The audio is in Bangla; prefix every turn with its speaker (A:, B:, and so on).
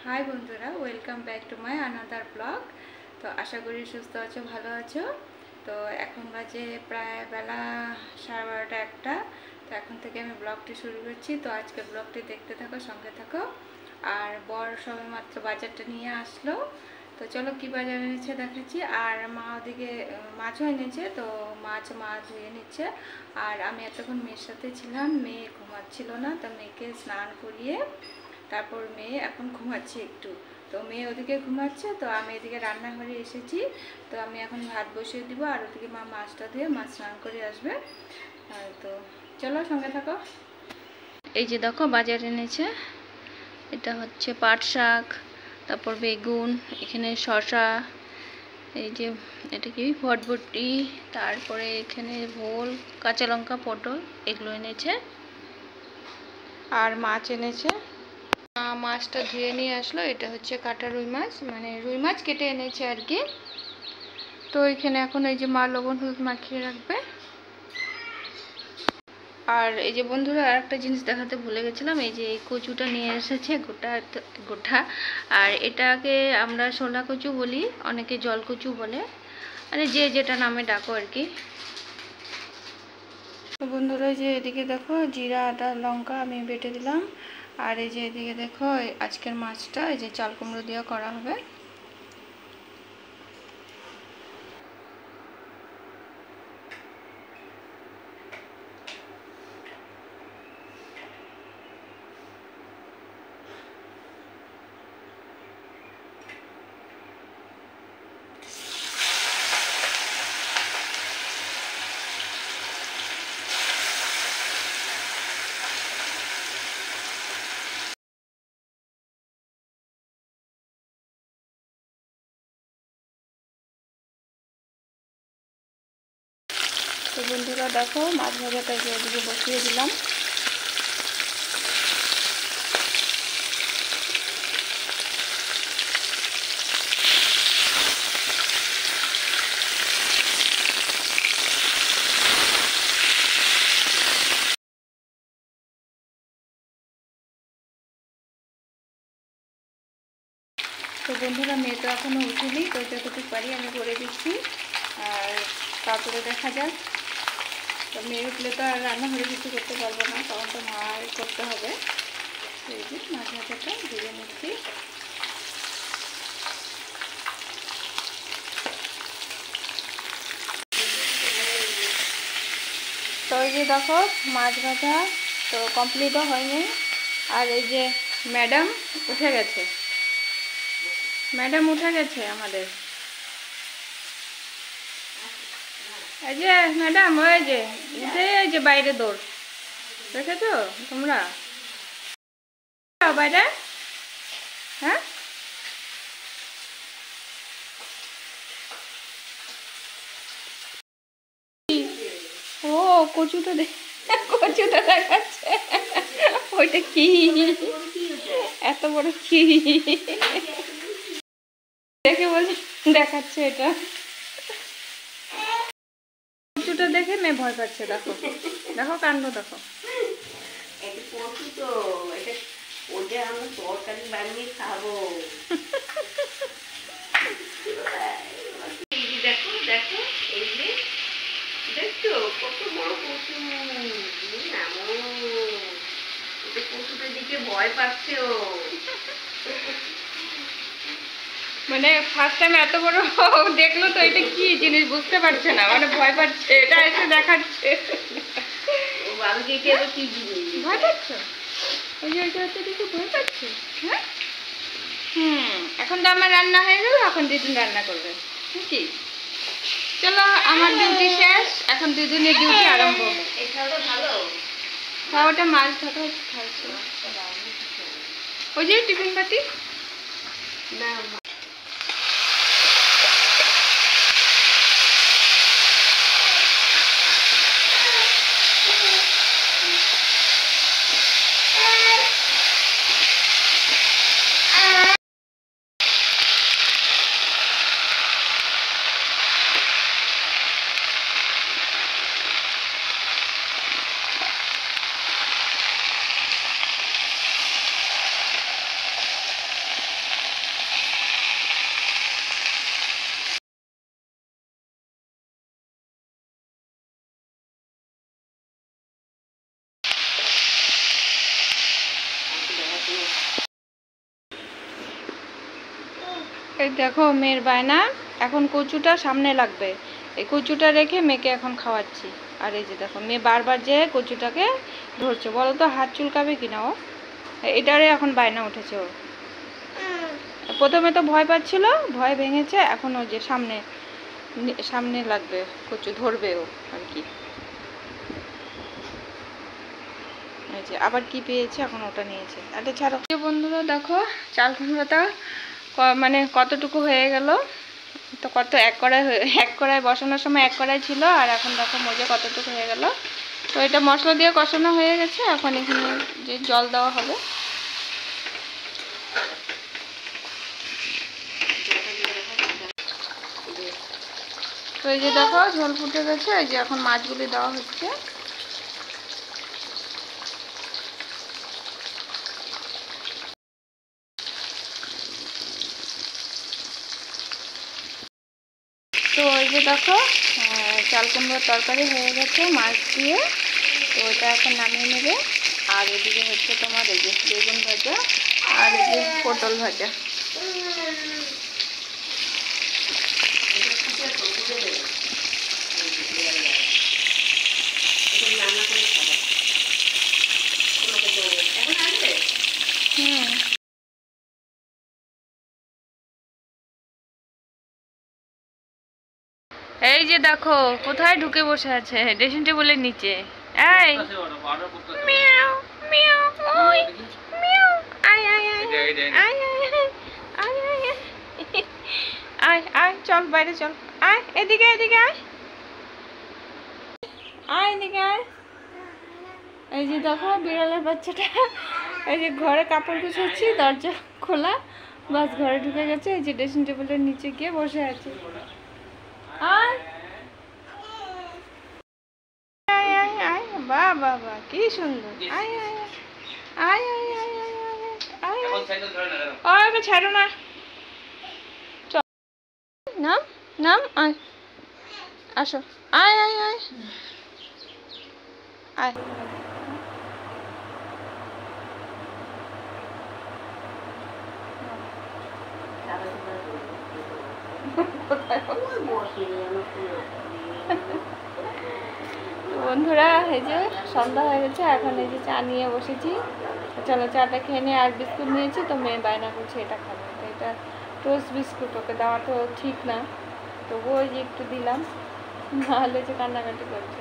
A: হাই বন্ধুরা, welcome back to my another blog. তো আশা করি সুস্থ আছো, ভালো আছো। তো এখন বাজে প্রায় বেলা 12:30 একটা। তো এখন থেকে আমি ব্লগটি শুরু করছি। তো আজকে ব্লগটি দেখতে থাকো, সঙ্গে থাকো। আর বর সবে মাত্র বাজারটা নিয়ে আসলো। তো চলো কি বাজার এনেছে দেখাচ্ছি। আর মা ওদিকে মাছও এনেছে, তো মা ধুয়ে নিচ্ছে। আর আমি এতক্ষণ মেয়ের সাথে ছিলাম, মেয়ে ঘুমাচ্ছিল না, তো মেয়েকে স্নান করিয়ে তারপর মেয়ে এখন ঘুমাচ্ছে একটু। তো মেয়ে ওদিকে ঘুমাচ্ছে, তো আমি এদিকে রান্নাঘরে এসেছি। তো আমি এখন ভাত বসিয়ে দিব, আর ওদিকে মা মাছটা দিয়ে মাছ স্নান করে আসবে। তো চলো সঙ্গে থাকো। এই যে দেখো বাজার এনেছে, এটা হচ্ছে পাট শাক, তারপর বেগুন, এখানে শসা, এই যে এটা কি ভটভটি, তারপরে এখানে ভোল, কাঁচা লঙ্কা, পটল, এগুলো এনেছে। আর মাছ এনেছে, মাছটা ধুয়ে নিয়ে আসলো। এটা হচ্ছে কাটা রুই মাছ, মানে রুই মাছ কেটে এনেছে আর কি। তো এখানে এখন এই যে মা লবণ হলুদ মাখিয়ে রাখবে। আর এই যে বন্ধুরা, আর একটা জিনিস দেখাতে ভুলে গেছিলাম, এই যে এই কচুটা নিয়ে এসেছে গোটা গোটা। আর এটাকে আমরা শোলা কচু বলি, অনেকে জল কচু বলে, মানে যে যেটা নামে ডাকো আর কি। তো বন্ধুরা, যে এদিকে দেখো জিরা আদা লঙ্কা আমি বেটে দিলাম। আর এই যে এদিকে দেখো আজকের মাছটা এই যে চাল কুমড়ো দিয়ে করা হবে। তো বন্ধুরা দেখো, মাছ ভাজাটা যে ওদিকে বসিয়ে দিলাম। তো বন্ধুরা, মেয়ে তো এখনও উঠিনি, তো যতটুকু পারি আমি করে দিচ্ছি। আর তারপরে দেখা যাক। তো মেয়ে উঠলে তো আর রান্নাঘরে কিছু করতে পারবো না, তখন তো মার করতে হবে। এই যে মাছ ভাজাটা ভেজে নিচ্ছি। তো এই যে দেখো মাছ ভাজা তো কমপ্লিটও হয়নি। আর এই যে ম্যাডাম উঠে গেছে, আমাদের। এই যে ম্যাডাম, ওই যে উঠে এই যে বাইরে দৌড়, দেখেছো তোমরা বাইরে? হ্যাঁ, ও কচুটা কচুটা দেখাচ্ছে। ওইটা কি, এত বড় কি দেখে বলছি, দেখাচ্ছে এটা। কচুটা দেখে মেয়ে ভয় পাচ্ছে, দেখো দেখো কাণ্ড দেখো। আমরা তরকারি বানিয়ে খাবো। দেখো দেখো, এই যে দেখছো কত বড় কচু। কচুটার দিকে ভয় পাচ্ছে ও। মানে ফার্স্ট টাইম এত বড় দেখলো, তো এটা কি জিনিস বুঝতে পারছে না, মানে ভয় পাচ্ছে। এটা এসে দেখাচ্ছে ভয় পাচ্ছে, ওই যে ওইটা হচ্ছে দেখে ভয় পাচ্ছে। হ্যাঁ, এখন তো আমার রান্না হয়ে গেল, এখন দিদুন রান্না করবে নাকি? চলো, আমার ডিউটি শেষ, এখন দিদুনের ডিউটি আরম্ভ। খাওয়াটা মাছ ধরা খাইছে, ওই যে টিফিন বাটি না। এই দেখো মেয়ের বায়না, এখন কচুটা সামনে লাগবে, এই কচুটা রেখে মেয়েকে এখন খাওয়াচ্ছি। আর এই যে দেখো মেয়ে বারবার যে কচুটাকে ধরছে, বলো তো হাত চুলকাবে কিনা ও, এটারে এখন বায়না উঠেছে ওর। প্রথমে তো ভয় পাচ্ছিল, ভয় ভেঙেছে, এখন ওই যে সামনে সামনে লাগবে, কচু ধরবে ও আর কি। আবার কি পেয়েছে, এখন ওটা নিয়েছে। আচ্ছা ছাড়ো বন্ধুরা, দেখো চাল কুমড়োটা মানে কতটুকু হয়ে গেল, তো কত এক কড়াই বসানোর সময় এক কড়াই ছিল, আর এখন দেখো মজে কতটুকু হয়ে গেল। তো এটা মশলা দিয়ে কষানো হয়ে গেছে, এখন এখানে যে জল দেওয়া হবে। তো এই যে দেখো ঝোল ফুটে গেছে, এই যে এখন মাছগুলি দেওয়া হচ্ছে। তো এই যে দেখো চাল কুমড়োর তরকারি হয়ে গেছে মাছ দিয়ে, তো এটা এখন নামিয়ে নেবে। আর এদিকে হচ্ছে তোমার এই যে বেগুন ভাজা আর এই যে পটল ভাজা। এই যে দেখো কোথায় ঢুকে বসে আছে, ড্রেসিং টেবিলের নিচে। এই মিয়াও মিয়াও, ওই মিয়াও, আয় আয় আয় আয় আয় আয় আয় আয়, চল বাইরে চল, আয় এদিকে এদিকে আয়, আয় এদিকে আয়। এই যে দেখো বিড়ালের বাচ্চাটা, এই যে ঘরে কাপড় গুছাচ্ছি, দরজা খোলা, বাস ঘরে ঢুকে গেছে, এই যে ড্রেসিং টেবিলের নিচে গিয়ে বসে আছে। আয় আয় আয় আয়, বাহ বাহ বাহ, কি সুন্দর, আয় আয় আয় আয় আয় আয় আয় আয়, ওকে ছাড়ো না, চল নাম নাম, আয় আসো, আয় আয় আয় আয়। বন্ধুরা এই যে সন্ধ্যা হয়ে গেছে, এখন এই যে চা নিয়ে বসেছি, চলো চাটা খেয়ে নিয়ে। আর বিস্কুট নিয়েছি, তো মেয়ে বায়না করছে এটা খাবো, তো এটা টোস্ট বিস্কুট, ওকে দেওয়া তো ঠিক না, তবুও ওই যে একটু দিলাম, নাহলে যে কান্নাকাটি করছে।